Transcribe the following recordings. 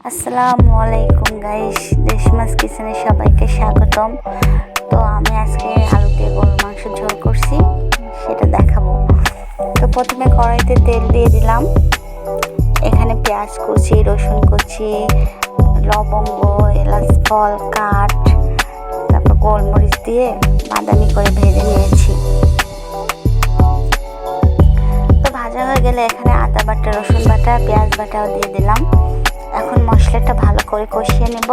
আসসালামু আলাইকুম গাইস, দেশমাস কিচেনে সবাইকে স্বাগতম। তো আমি আজকে আলু দিয়ে গরুর মাংস ঝোল করছি, সেটা দেখাবো। তো প্রথমে কড়াইতে তেল দিয়ে দিলাম, এখানে পেঁয়াজ কুচি, রসুন কুচি, লবঙ্গ, এলাচ ফল কাঠ, তারপর গোলমরিচ দিয়ে বাদামি করে ভেজে নিয়েছি। তো ভাজা হয়ে গেলে এখানে আদা বাটা, রসুন বাটা, পেঁয়াজ বাটাও দিয়ে দিলাম। এখন মশলাটা ভালো করে কষিয়ে নেব।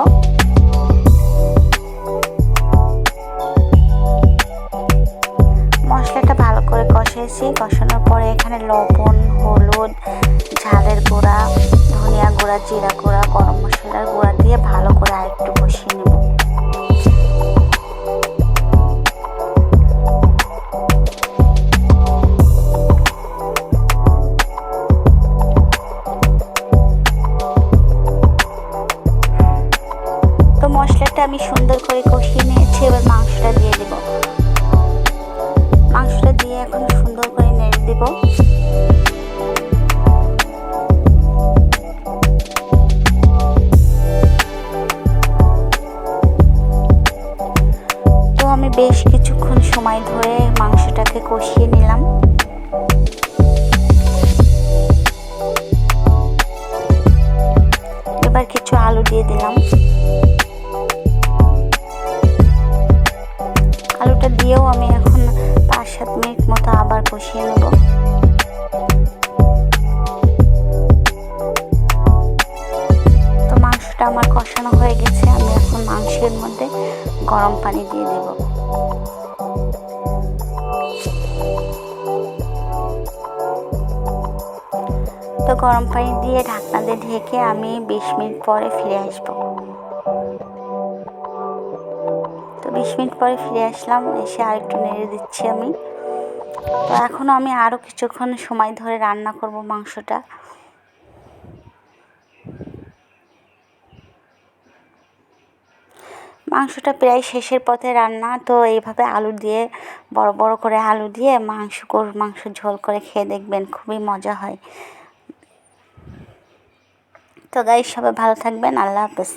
মশলাটা ভালো করে কষানোর পরে এখানে লবণ, হলুদ, ঝালের গুঁড়া, ধনিয়া গুঁড়া, জিরা গুঁড়া, গরম মশলার গুঁড়া দিয়ে ভালো করে আরেকটু কষিয়ে নেব। তো মশলাটা আমি সুন্দর করে কষিয়ে নিয়েছি, এবার মাংসটা দিয়ে দেব। মাংসটা দিয়ে এখন সুন্দর করে নেড়ে দেব। তো আমি বেশ কিছুক্ষণ সময় ধরে মাংসটাকে কষিয়ে নিলাম। এবার কিছু আলু দিয়ে দিলাম। আলুটা দিয়েও আমি এখন 5-7 মিনিট মতো আবার কষিয়ে নেব। তো মাংসটা আমার কষানো হয়ে গেছে, আমি এখন মাংসের মধ্যে গরম পানি দিয়ে দেব। তো গরম পানি দিয়ে ঢাকনা দিয়ে ঢেকে আমি 20 মিনিট পরে ফিরে আসবো। তো 20 মিনিট পরে ফিরে আসলাম, এসে আরেকটু নেড়ে দিচ্ছি আমি। তো এখনও আমি আরও কিছুক্ষণ সময় ধরে রান্না করব মাংসটা। মাংসটা প্রায় শেষের পথে রান্না। তো এইভাবে আলু দিয়ে, বড় বড় করে আলু দিয়ে গরুর মাংস ঝোল করে খেয়ে দেখবেন, খুবই মজা হয়। তো গাইস, সবাই ভালো থাকবেন। আল্লাহ হাফেজ।